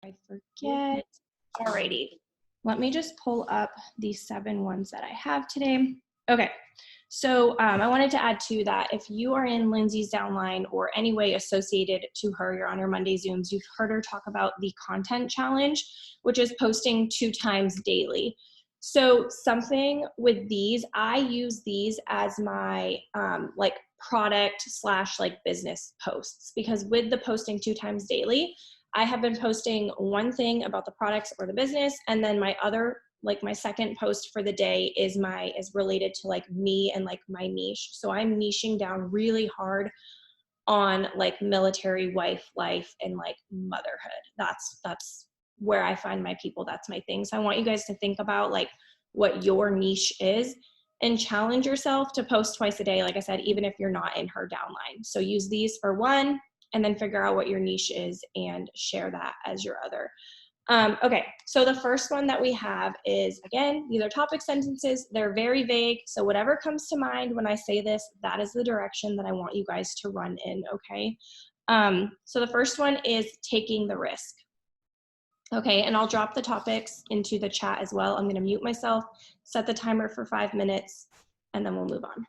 I forget. Alrighty, let me just pull up these 7 ones that I have today. Okay, so I wanted to add to that, if you are in Lindsay's downline or any way associated to her, you're on your Monday Zooms, you've heard her talk about the content challenge, which is posting 2 times daily. So something with these, I use these as my like product / like business posts, because with the posting 2 times daily, I have been posting one thing about the products or the business, and then my other, like my second post for the day is related to like me and like my niche. So I'm niching down really hard on like military wife life and like motherhood. That's where I find my people. That's my thing. So I want you guys to think about like what your niche is and challenge yourself to post twice a day. Like I said, even if you're not in her downline. So use these for one, and then figure out what your niche is and share that as your other. Okay, so the first one that we have is, again, these are topic sentences. They're very vague. So whatever comes to mind when I say this, that is the direction that I want you guys to run in, okay? So the first one is taking the risk. Okay, and I'll drop the topics into the chat as well. I'm gonna mute myself, set the timer for 5 minutes, and then we'll move on.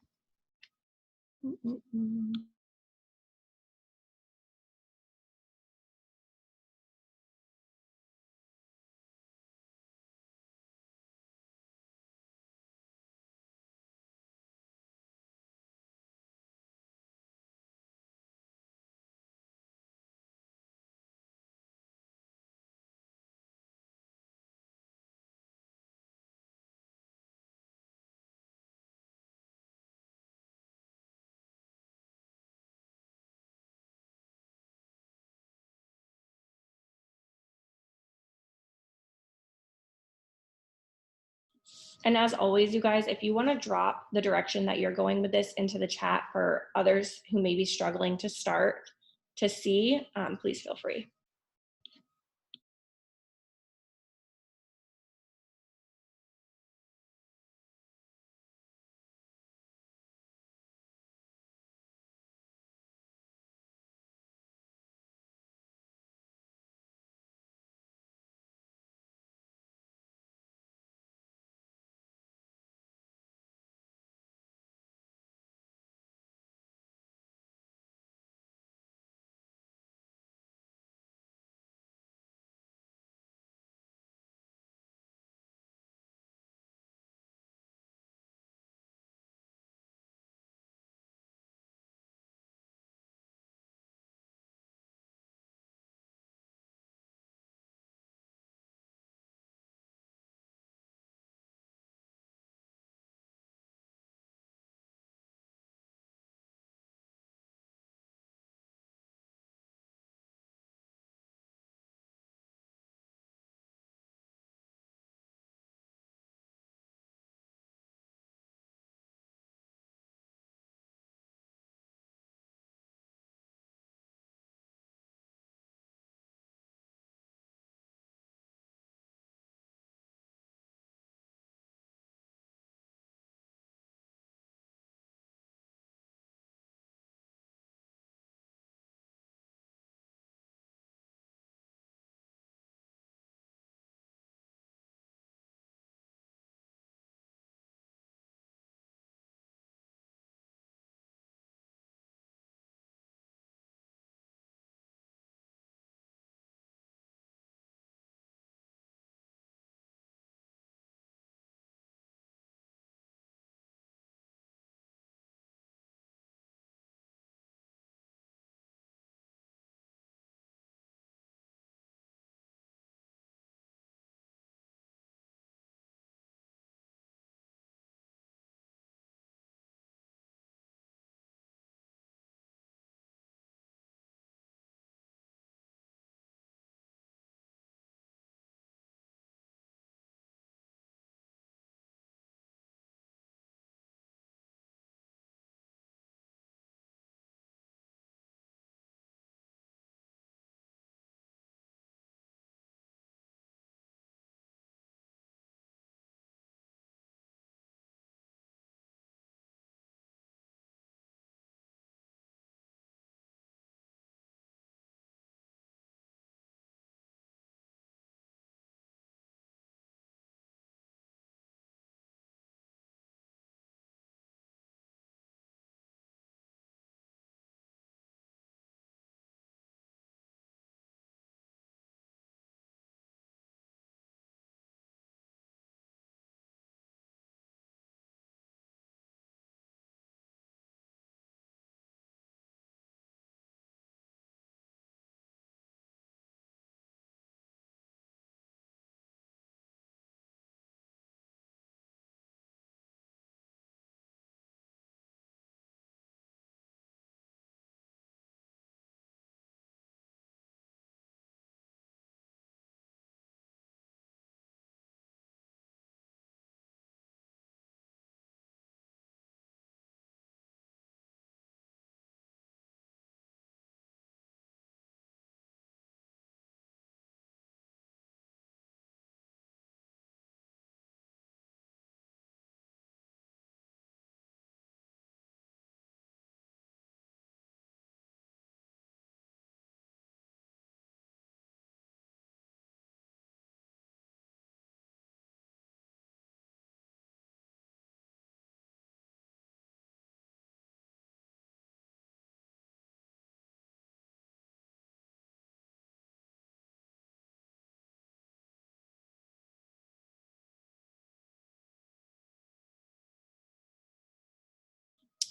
And as always, you guys, if you want to drop the direction that you're going with this into the chat for others who may be struggling to start to see, please feel free.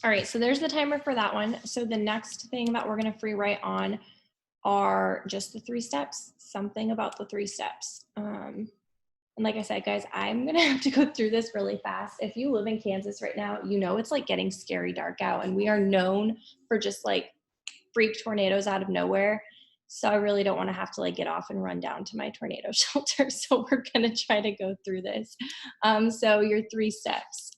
All right, so there's the timer for that one. So the next thing that we're gonna free write on are just the 3 steps, something about the 3 steps. And like I said, guys, I'm gonna have to go through this really fast. If you live in Kansas right now, you know it's like getting scary dark out, and we are known for just like freak tornadoes out of nowhere. So I really don't want to have to like get off and run down to my tornado shelter. So we're gonna try to go through this. So your 3 steps.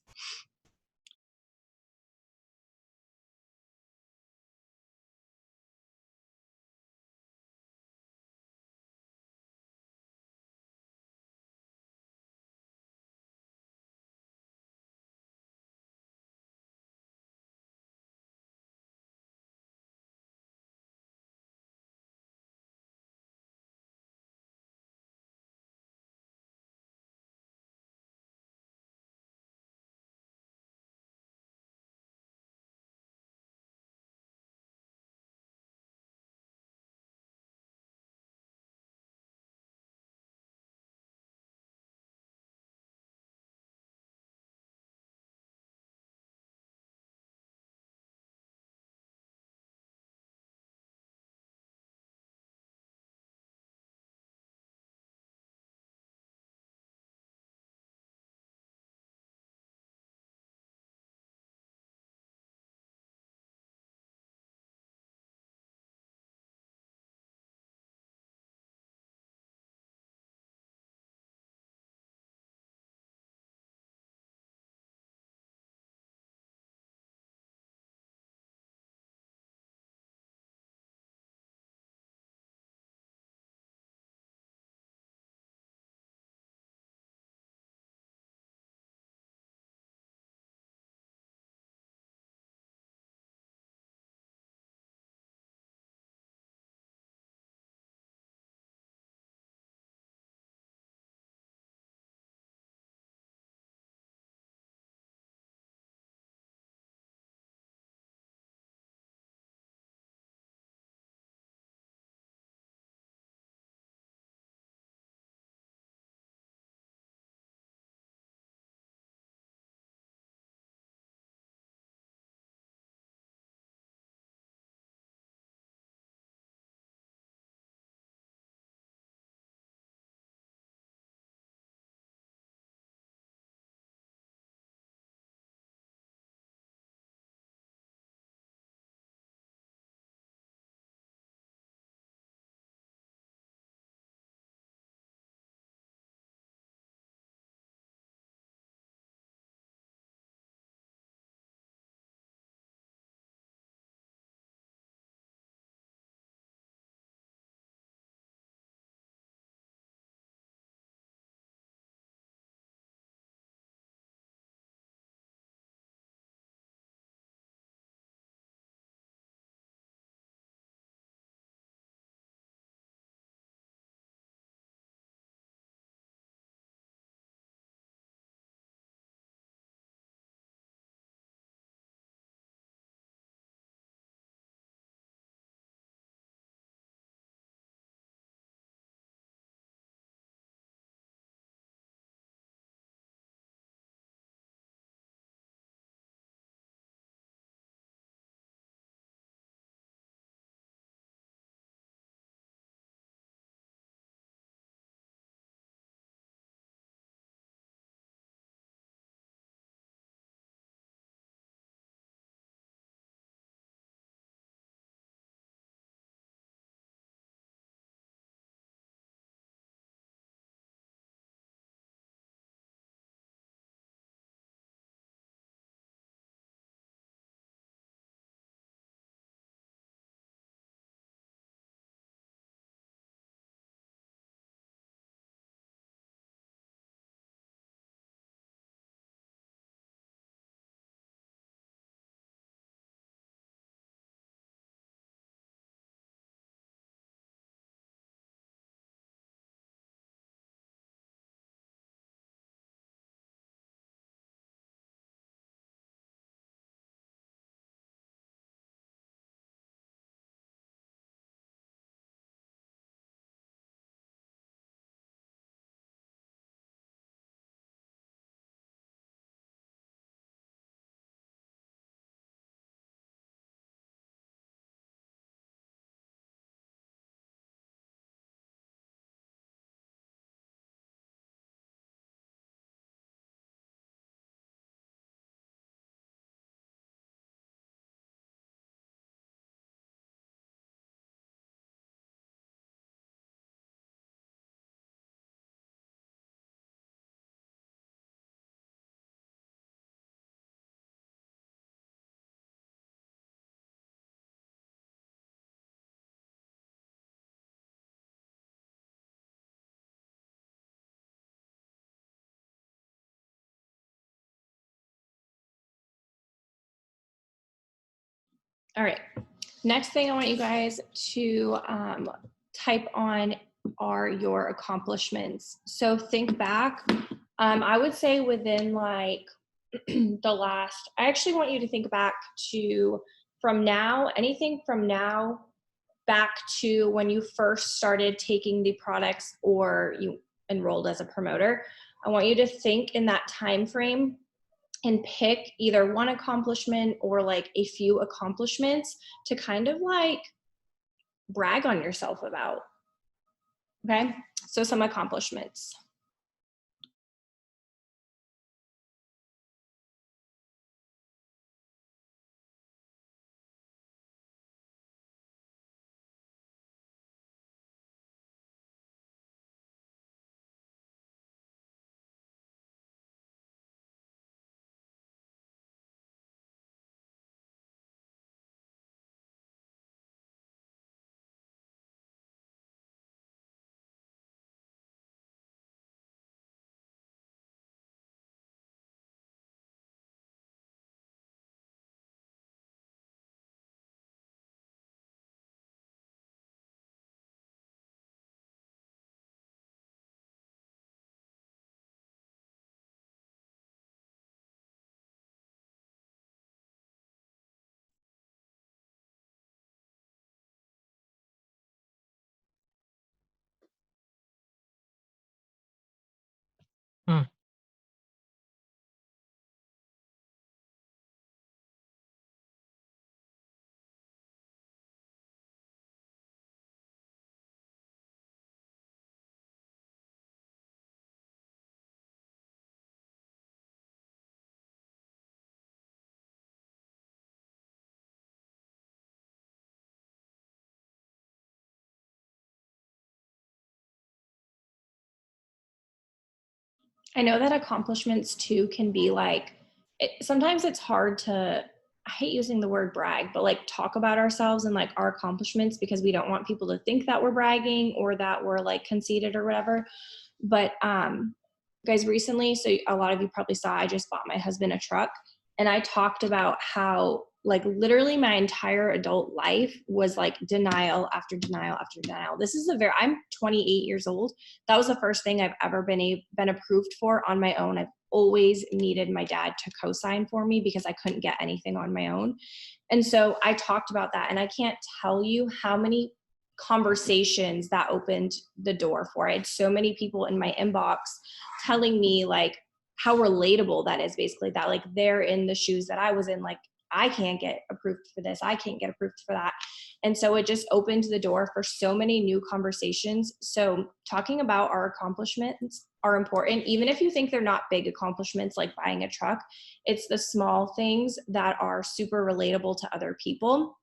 All right. Next thing I want you guys to type on are your accomplishments. So think back. I would say within like I actually want you to think back to from now, anything from now back to when you first started taking the products or you enrolled as a promoter. I want you to think in that time frame and pick either one accomplishment or like a few accomplishments to kind of like brag on yourself about. Okay, so some accomplishments. Hmm. I know that accomplishments too can be like, sometimes it's hard to, I hate using the word brag, but like talk about ourselves and like our accomplishments because we don't want people to think that we're bragging or that we're like conceited or whatever. But guys, recently, so a lot of you probably saw, I just bought my husband a truck, and I talked about how like literally my entire adult life was like denial after denial after denial. This is I'm 28 years old. That was the first thing I've ever been approved for on my own. I've always needed my dad to co-sign for me because I couldn't get anything on my own. And so I talked about that, and I can't tell you how many conversations that opened the door for. I had so many people in my inbox telling me like how relatable that is, basically, that like they're in the shoes that I was in, like I can't get approved for this, I can't get approved for that. And so it just opened the door for so many new conversations. So talking about our accomplishments are important, even if you think they're not big accomplishments like buying a truck. It's the small things that are super relatable to other people.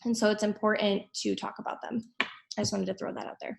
And so it's important to talk about them. I just wanted to throw that out there.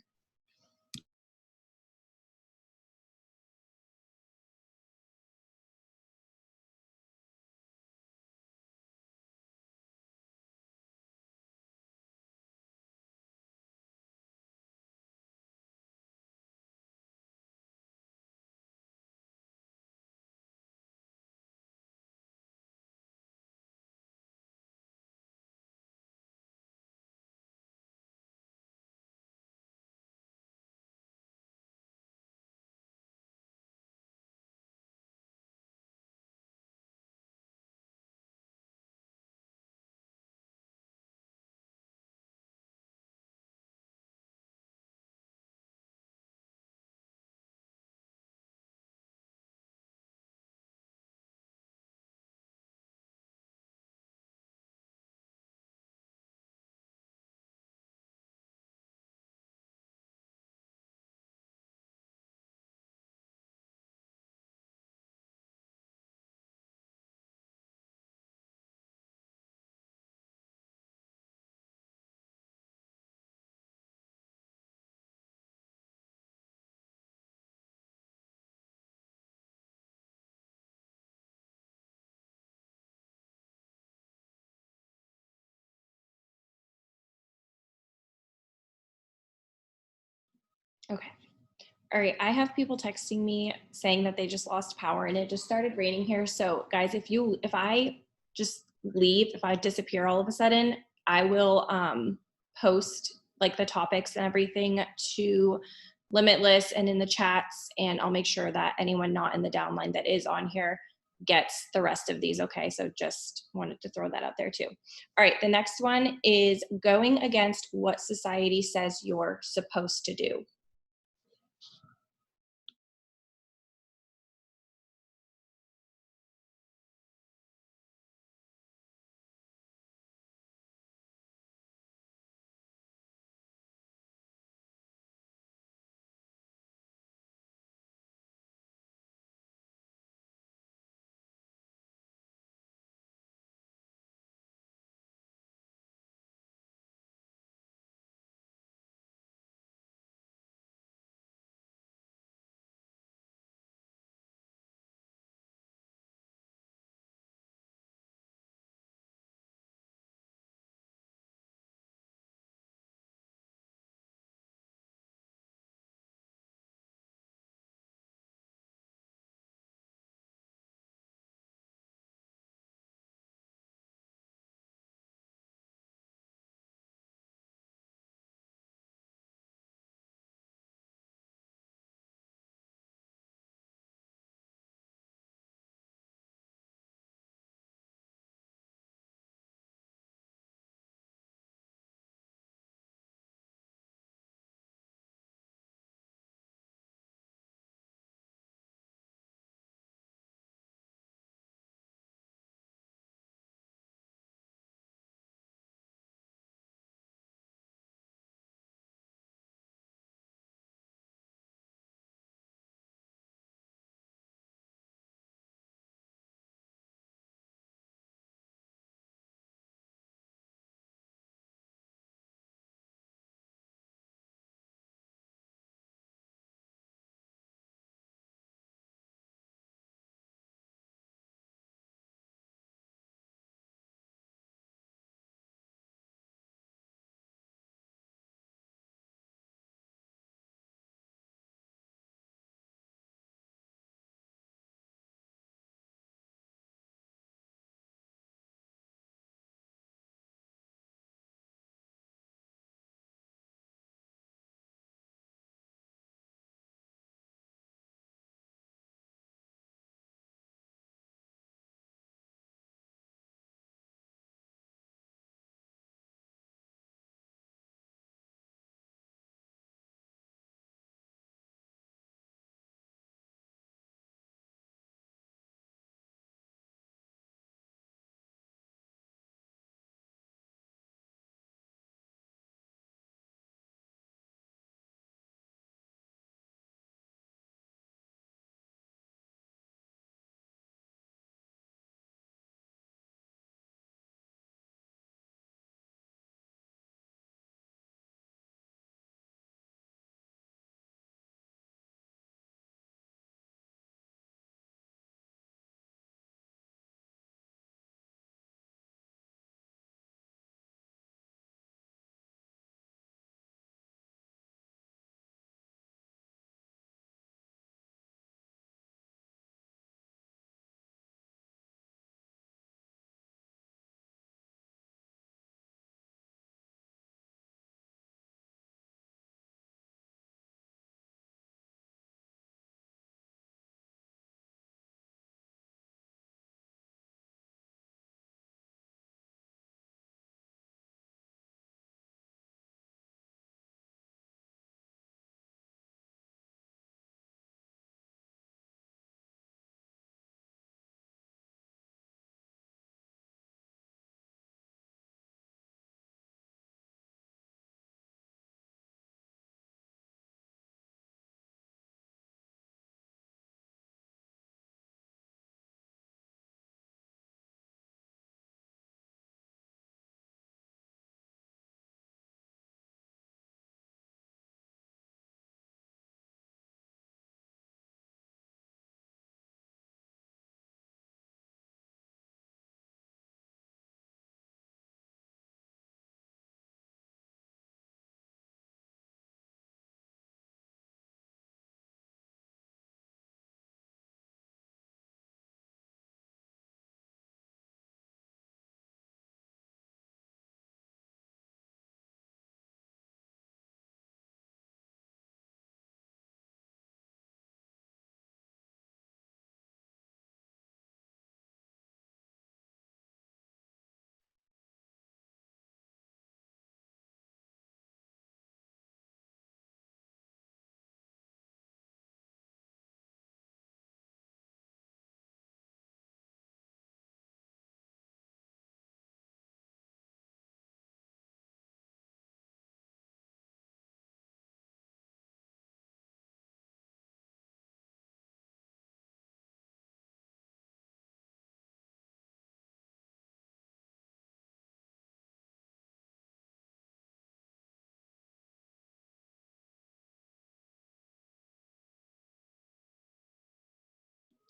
Okay. All right, I have people texting me saying that they just lost power and it just started raining here. So guys, if I just leave, if I disappear all of a sudden, I will post like the topics and everything to Limitless and in the chats, and I'll make sure that anyone not in the downline that is on here gets the rest of these. Okay, so just wanted to throw that out there too. All right, the next one is going against what society says you're supposed to do.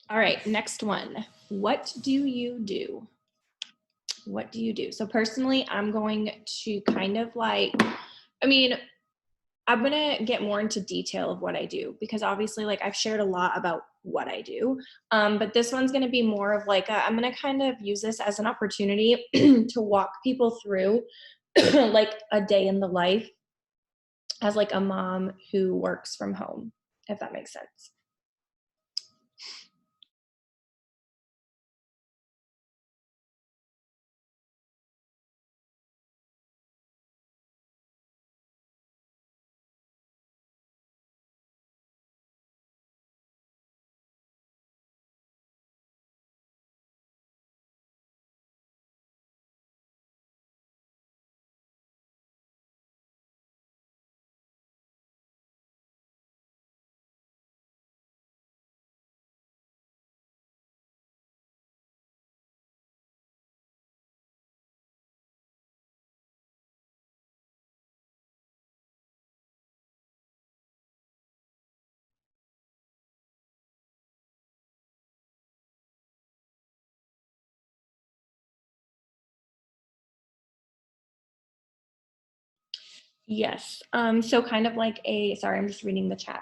All right, next one. What do you do? What do you do? So personally, I'm going to kind of like, I mean, I'm going to get more into detail of what I do because obviously like I've shared a lot about what I do. But this one's going to be more of like, I'm going to kind of use this as an opportunity to walk people through like a day in the life as like a mom who works from home, if that makes sense. Yes. So kind of like sorry, I'm just reading the chat.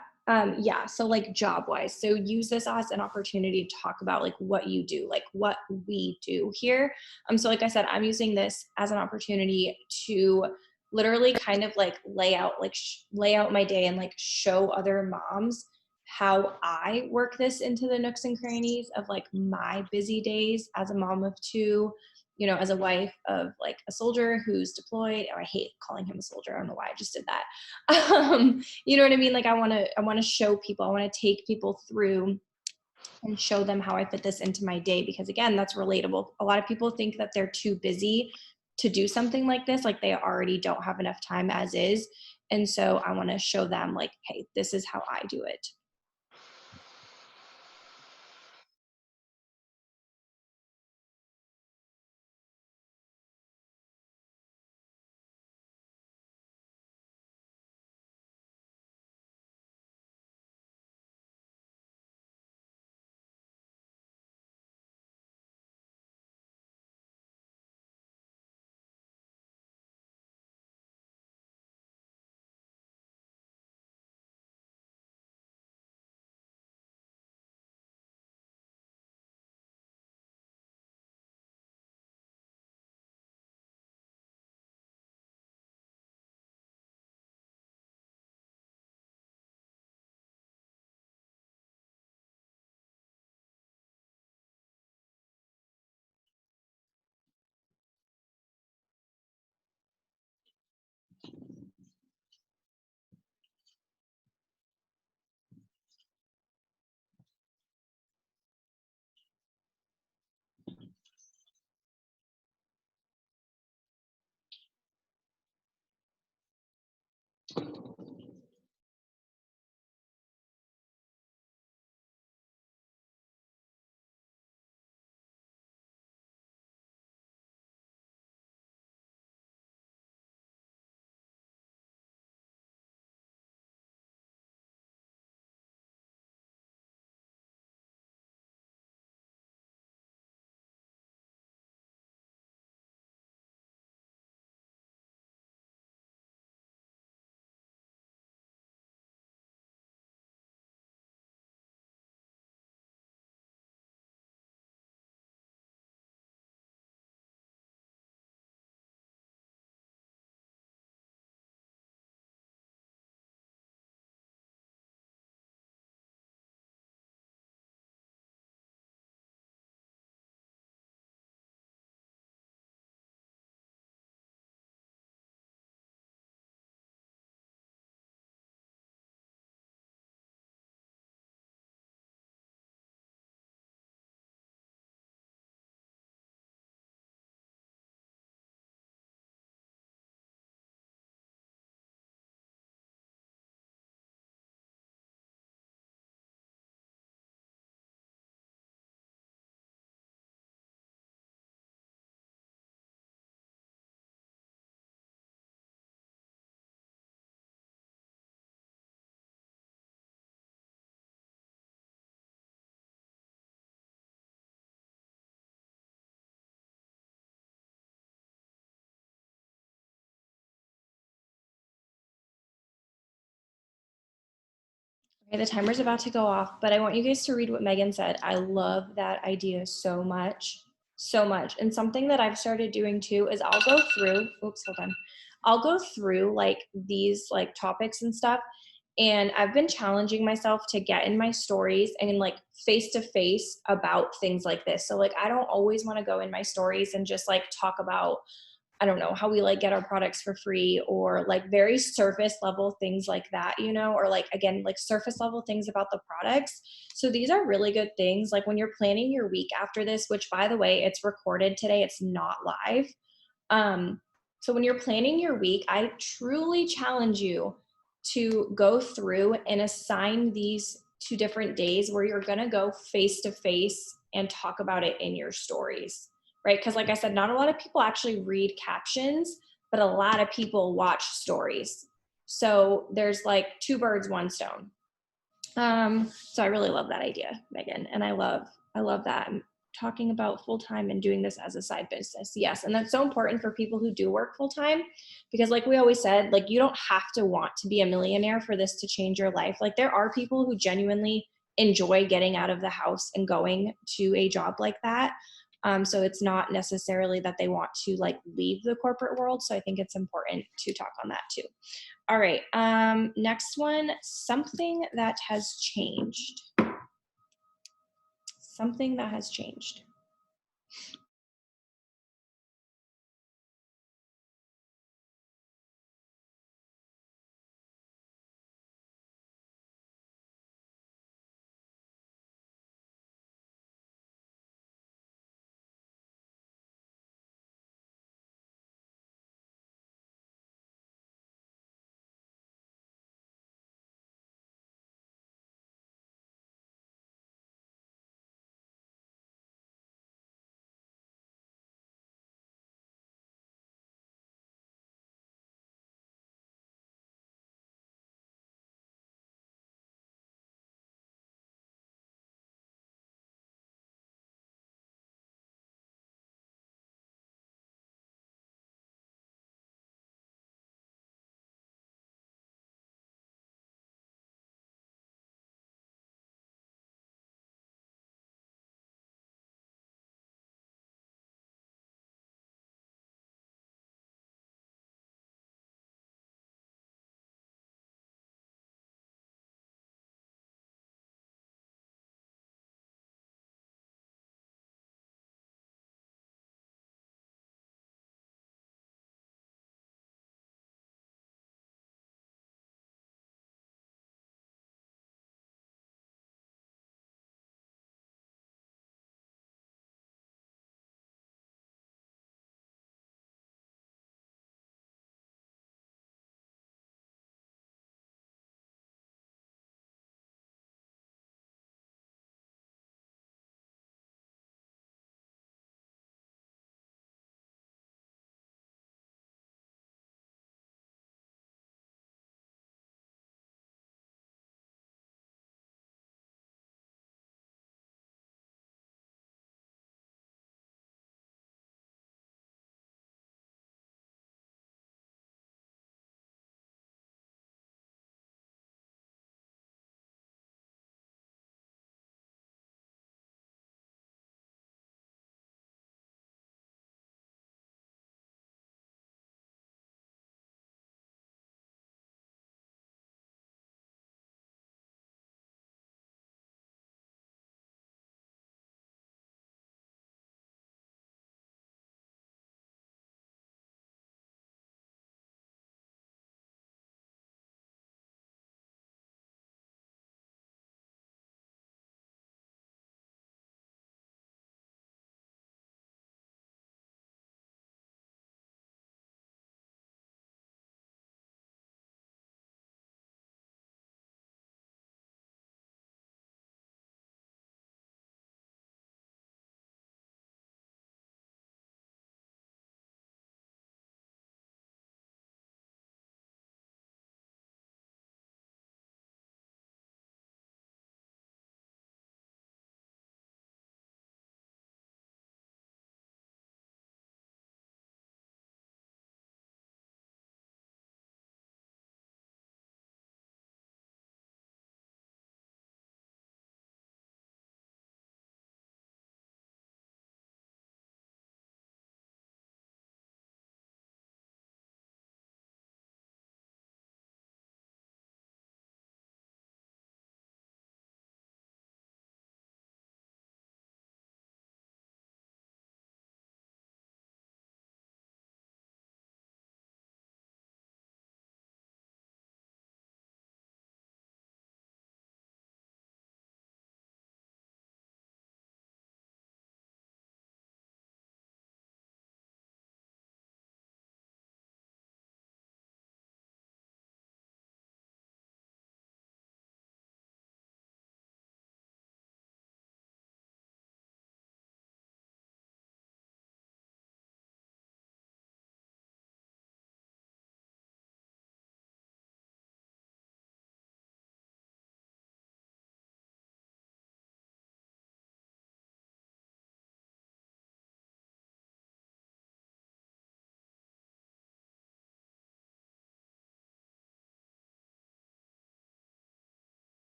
Yeah, so like job wise. So use this as an opportunity to talk about like what you do, like what we do here. So like I said, I'm using this as an opportunity to literally kind of like lay out my day and like show other moms how I work this into the nooks and crannies of like my busy days as a mom of two, you know, as a wife of like a soldier who's deployed, or I hate calling him a soldier. I don't know why I just did that. You know what I mean? Like I want to show people, I want to take people through and show them how I fit this into my day because again, that's relatable. A lot of people think that they're too busy to do something like this, like they already don't have enough time as is. And so I want to show them like, hey, this is how I do it. Okay, the timer's about to go off, but I want you guys to read what Megan said. I love that idea so much, so much. And something that I've started doing too is I'll go through, oops, hold on. I'll go through like these like topics and stuff. And I've been challenging myself to get in my stories and like face to face about things like this. So like I don't always want to go in my stories and just like talk about, I don't know, how we like get our products for free or like very surface level things like that, you know, or like again, like surface level things about the products. So these are really good things. Like when you're planning your week after this, which by the way, it's recorded today, it's not live. Um, so when you're planning your week, I truly challenge you to go through and assign these to different days where you're going to go face to face and talk about it in your stories, right? Because like I said, not a lot of people actually read captions, but a lot of people watch stories. So there's like two birds, one stone. So I really love that idea, Megan, and I love that I'm talking about full time and doing this as a side business. Yes, and that's so important for people who do work full time, because like we always said, like you don't have to want to be a millionaire for this to change your life. Like there are people who genuinely enjoy getting out of the house and going to a job like that. So it's not necessarily that they want to like leave the corporate world. So I think it's important to talk on that too. All right. Next one, something that has changed. Something that has changed.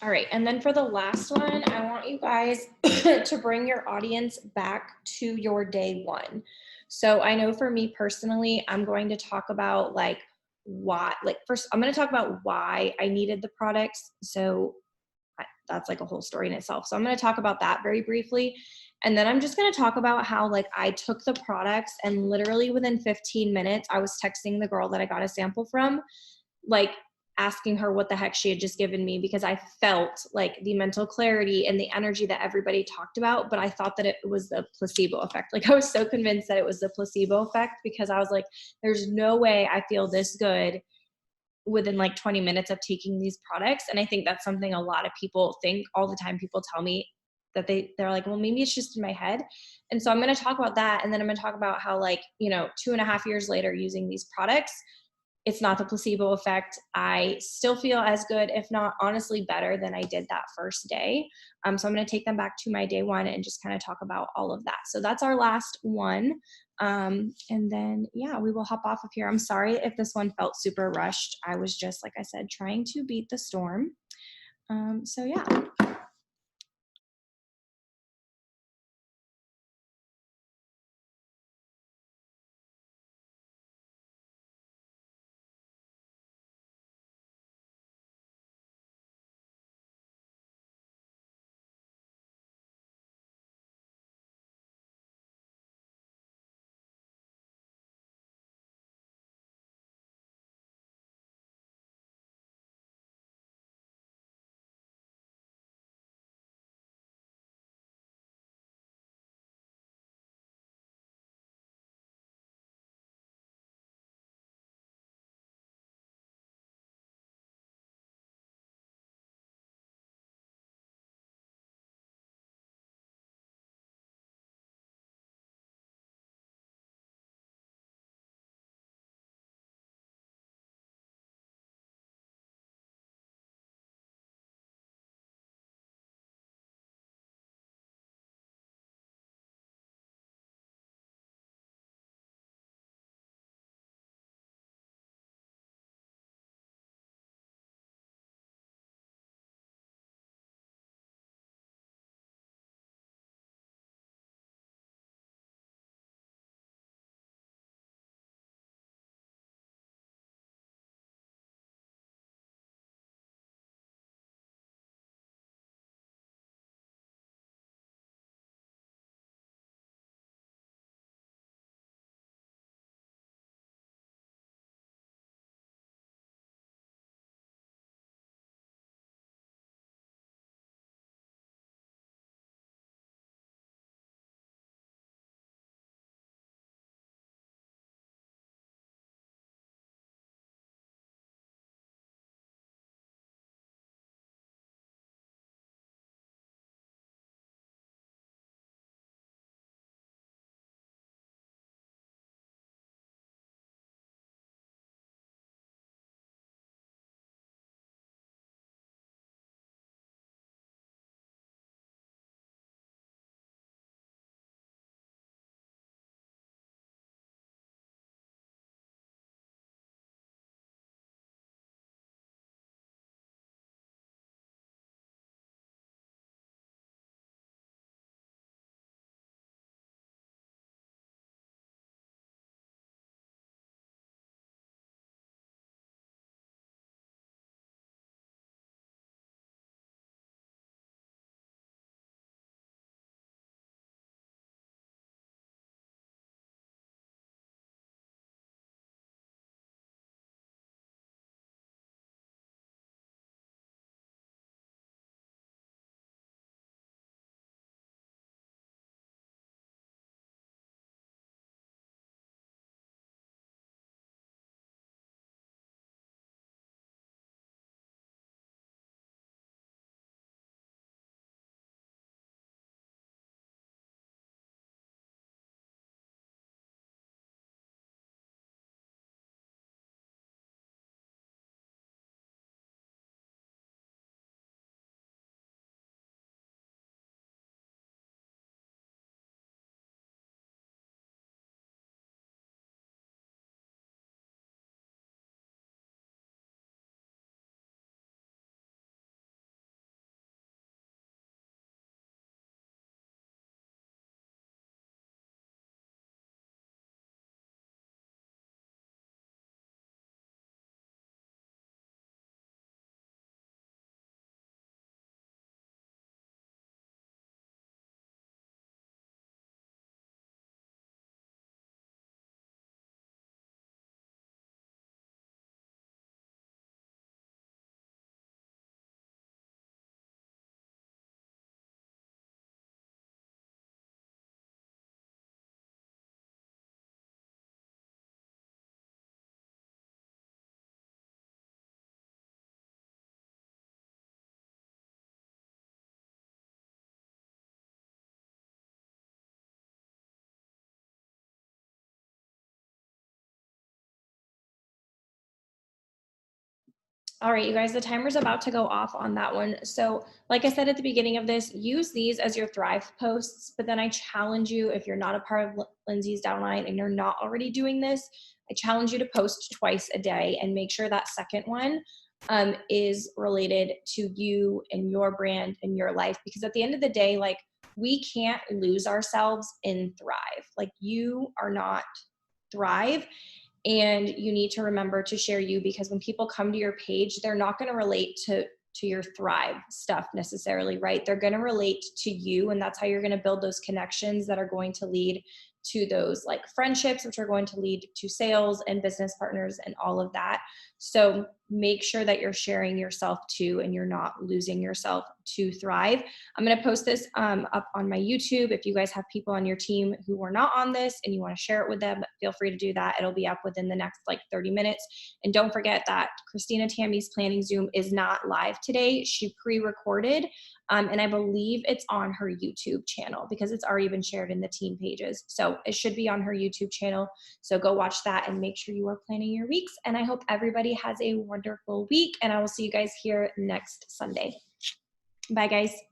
All right, and then for the last one, I want you guys to bring your audience back to your day one. So I know for me personally, I'm going to talk about like why, like first, I'm going to talk about why I needed the products. So that's like a whole story in itself. So I'm going to talk about that very briefly. And then I'm just going to talk about how like I took the products and literally within 15 minutes, I was texting the girl that I got a sample from, like asking her what the heck she had just given me, because I felt like the mental clarity and the energy that everybody talked about, but I thought that it was the placebo effect. Like I was so convinced that it was the placebo effect because I was like, there's no way I feel this good within like 20 minutes of taking these products. And I think that's something a lot of people think all the time. People tell me that they're like, well, maybe it's just in my head. And so I'm going to talk about that. And then I'm going to talk about how like, 2.5 years later using these products, it's not the placebo effect. I still feel as good, if not honestly better than I did that first day. So I'm going to take them back to my day one and just kind of talk about all of that. So that's our last one. And then, yeah, we will hop off of here. I'm sorry if this one felt super rushed. I was just, like I said, trying to beat the storm. So yeah. All right, you guys, the timer's about to go off on that one. So like I said at the beginning of this, use these as your Thrive posts, but then I challenge you, if you're not a part of Lindsay's downline and you're not already doing this, I challenge you to post twice a day and make sure that second one is related to you and your brand and your life. Because at the end of the day, like, we can't lose ourselves in Thrive. Like, you are not Thrive. And you need to remember to share you, because when people come to your page, they're not going to relate to your Thrive stuff necessarily, right? They're going to relate to you, and that's how you're going to build those connections that are going to lead to those like friendships, which are going to lead to sales and business partners and all of that. So make sure that you're sharing yourself too, and you're not losing yourself to Thrive. I'm going to post this up on my YouTube. If you guys have people on your team who are not on this and you want to share it with them, feel free to do that. It'll be up within the next like 30 minutes. And don't forget that Christina Tammy's planning Zoom is not live today. She pre-recorded, and I believe it's on her YouTube channel because it's already been shared in the team pages. So it should be on her YouTube channel. So go watch that and make sure you are planning your weeks. And I hope everybody has a wonderful week, and I will see you guys here next Sunday. Bye, guys.